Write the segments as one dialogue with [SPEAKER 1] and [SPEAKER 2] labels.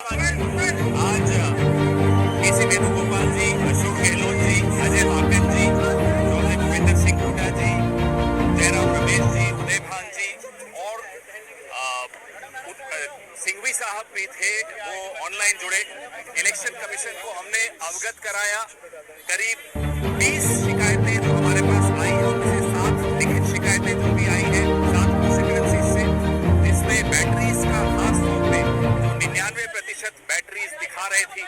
[SPEAKER 1] आज केसी वेणुगोपाल जी, अशोक गहलोत जी, अजय माकन जी, चौधरी भूपेंद्र सिंह हुड्डा जी, जयराम रमेश जी, उदय भान जी और सिंघवी साहब भी थे, वो ऑनलाइन जुड़े। इलेक्शन कमीशन को हमने अवगत कराया। करीब 20 शिकायतें जो हमारे पास आई हैं, उनमें से 7 लिखित शिकायतें जो भी आई हैं 7 कॉन्स्टिट्यूएंसी से, जिसमें बैटरीज का खास तौर पे जो 99% बैटरीज दिखा रही थी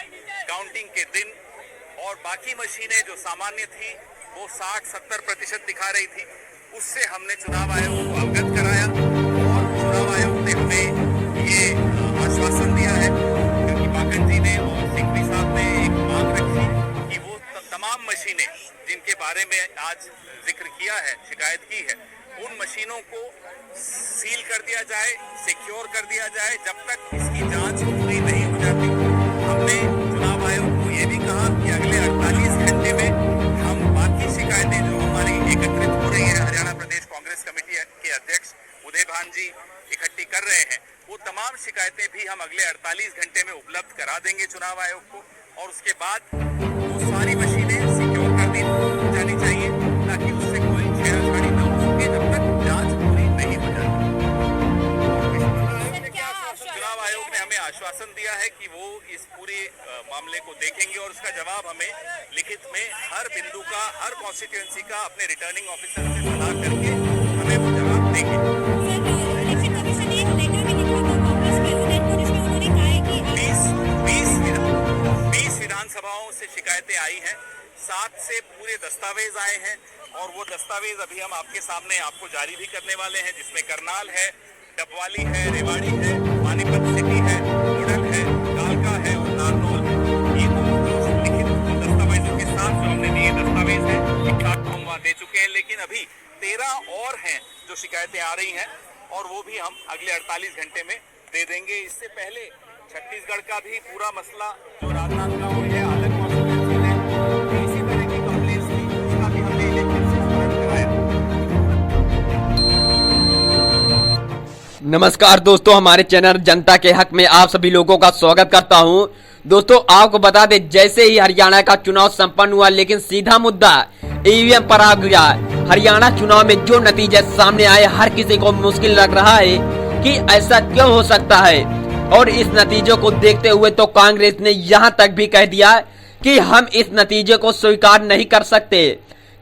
[SPEAKER 1] काउंटिंग के दिन, और बाकी मशीनें जो सामान्य थी वो 60-70% दिखा रही थी। उससे हमने चुनाव आयोग को अवगत कराया और चुनाव आयोग ने हमें ये आश्वासन दिया है, क्योंकि माकन जी ने और सिंघवी साहब ने एक मांग रखी कि वो तमाम मशीनें जिनके बारे में आज जिक्र किया है, शिकायत की है, उन मशीनों को सील कर दिया जाए, सिक्योर कर दिया जाए जब तक इसकी जांच पूरी नहीं हो जाती। हमने चुनाव आयोग को ये भी कहा कि अगले 48 घंटे में हम बाकी शिकायतें जो हमारी एकत्रित हो रही है, हरियाणा प्रदेश कांग्रेस कमेटी के अध्यक्ष उदय भान जी इकट्ठी कर रहे हैं, वो तमाम शिकायतें भी हम अगले 48 घंटे में उपलब्ध करा देंगे चुनाव आयोग को। और उसके बाद वो सारी मशीनें सिक्योर कर दी जानी चाहिए ताकि उससे कोई छेड़छाड़ी न हो सके जब तक जांच पूरी नहीं हो जाती। चुनाव आयोग ने हमें आश्वासन दिया है कि वो इस पूरे मामले को देखेंगे और उसका जवाब हमें लिखित में हर बिंदु का, हर कॉन्स्टिट्यूएंसी का अपने रिटर्निंग ऑफिसर से सलाह करके हमें वो जवाब देंगे। 20 विधानसभाओं से शिकायतें आई हैं, 7 से पूरे दस्तावेज आए हैं और वो दस्तावेज अभी हम आपके सामने आपको जारी भी करने वाले हैं, जिसमें करनाल है, डबवाली है, रेवाड़ी है, पानीपत सिटी है, ओडल है, कालका है और नारनौल। ये तो लिखित दस्तावेजों के साथ जो हमने दिए दस्तावेज हैं, ठीक-ठाक हम वहाँ दे चुके हैं, लेकिन अभी 13 और हैं जो शिकायतें आ रही हैं और वो भी हम अगले 48 घंटे में दे देंगे। इससे पहले छत्तीसगढ़ का भी पूरा मसला जो राजनांदगांव है, अलग कॉन्स्टिट्यूएंसी है, इसी तरह की कंप्लेंट्स थी, उसका भी हमने इलेक्शन से स्मरण कराया।
[SPEAKER 2] नमस्कार दोस्तों, हमारे चैनल जनता के हक में आप सभी लोगों का स्वागत करता हूं। दोस्तों आपको बता दें, जैसे ही हरियाणा का चुनाव संपन्न हुआ, लेकिन सीधा मुद्दा ईवीएम पर आ गया। हरियाणा चुनाव में जो नतीजे सामने आए, हर किसी को मुश्किल लग रहा है कि ऐसा क्यों हो सकता है। और इस नतीजों को देखते हुए तो कांग्रेस ने यहां तक भी कह दिया कि हम इस नतीजे को स्वीकार नहीं कर सकते।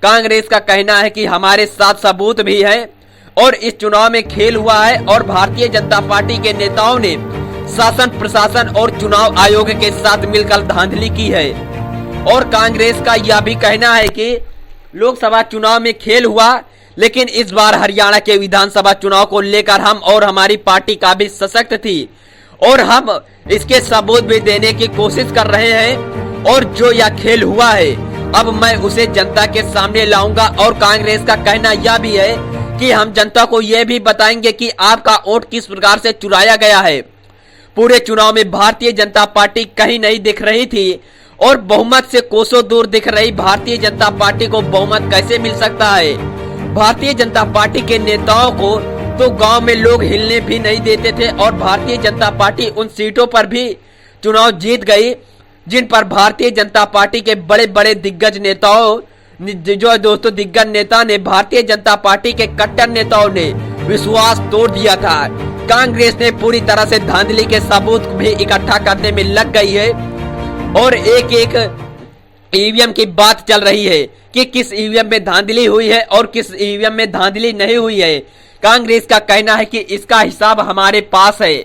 [SPEAKER 2] कांग्रेस का कहना है कि हमारे साथ सबूत भी है और इस चुनाव में खेल हुआ है और भारतीय जनता पार्टी के नेताओं ने शासन, प्रशासन और चुनाव आयोग के साथ मिलकर धांधली की है। और कांग्रेस का यह भी कहना है कि लोकसभा चुनाव में खेल हुआ, लेकिन इस बार हरियाणा के विधानसभा चुनाव को लेकर हम और हमारी पार्टी काफी सशक्त थी और हम इसके सबूत भी देने की कोशिश कर रहे हैं। और जो यह खेल हुआ है, अब मैं उसे जनता के सामने लाऊंगा। और कांग्रेस का कहना यह भी है कि हम जनता को यह भी बताएंगे कि आपका वोट किस प्रकार से चुराया गया है। पूरे चुनाव में भारतीय जनता पार्टी कहीं नहीं दिख रही थी और बहुमत से कोसों दूर दिख रही भारतीय जनता पार्टी को बहुमत कैसे मिल सकता है। भारतीय जनता पार्टी के नेताओं को तो गांव में लोग हिलने भी नहीं देते थे और भारतीय जनता पार्टी उन सीटों पर भी चुनाव जीत गई जिन पर भारतीय जनता पार्टी के बड़े बड़े दिग्गज नेताओं, जो दोस्तों दिग्गज नेता ने, भारतीय जनता पार्टी के कट्टर नेताओं ने विश्वास तोड़ दिया था। कांग्रेस ने पूरी तरह से धांधली के सबूत भी इकट्ठा करने में लग गई है और एक एक ईवीएम की बात चल रही है कि किस ईवीएम में धांधली हुई है और किस ईवीएम में धांधली नहीं हुई है। कांग्रेस का कहना है कि इसका हिसाब हमारे पास है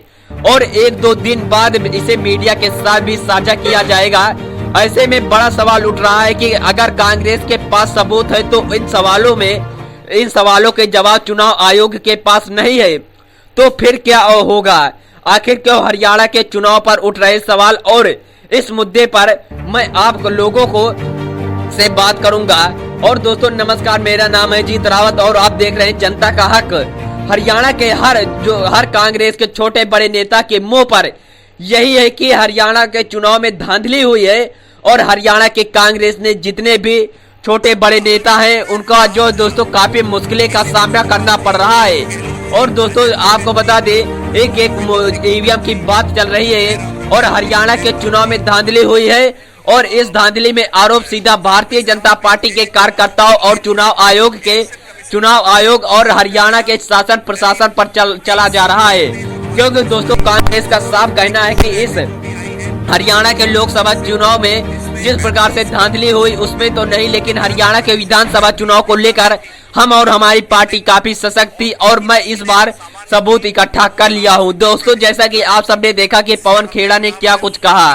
[SPEAKER 2] और 1-2 दिन बाद इसे मीडिया के साथ भी साझा किया जाएगा। ऐसे में बड़ा सवाल उठ रहा है कि अगर कांग्रेस के पास सबूत है तो इन सवालों के जवाब चुनाव आयोग के पास नहीं है, तो फिर क्या होगा। आखिर क्यों हरियाणा के चुनाव पर उठ रहे सवाल, और इस मुद्दे पर मैं आप लोगों को से बात करूंगा। और दोस्तों नमस्कार, मेरा नाम है जीत रावत और आप देख रहे हैं जनता का हक। हरियाणा के हर कांग्रेस के छोटे बड़े नेता के मुंह पर यही है कि हरियाणा के चुनाव में धांधली हुई है और हरियाणा के कांग्रेस ने जितने भी छोटे बड़े नेता हैं उनका जो दोस्तों काफी मुश्किलें का सामना करना पड़ रहा है। और दोस्तों आपको बता दें, एक ईवीएम की बात चल रही है और हरियाणा के चुनाव में धांधली हुई है और इस धांधली में आरोप सीधा भारतीय जनता पार्टी के कार्यकर्ताओं और चुनाव आयोग और हरियाणा के शासन प्रशासन पर चला जा रहा है। क्योंकि दोस्तों कांग्रेस का साफ कहना है कि इस हरियाणा के लोकसभा चुनाव में जिस प्रकार से धांधली हुई उसमें तो नहीं, लेकिन हरियाणा के विधानसभा चुनाव को लेकर हम और हमारी पार्टी काफी सशक्त थी और मैं इस बार सबूत इकट्ठा कर लिया हूं। दोस्तों जैसा कि आप सबने देखा कि पवन खेड़ा ने क्या कुछ कहा।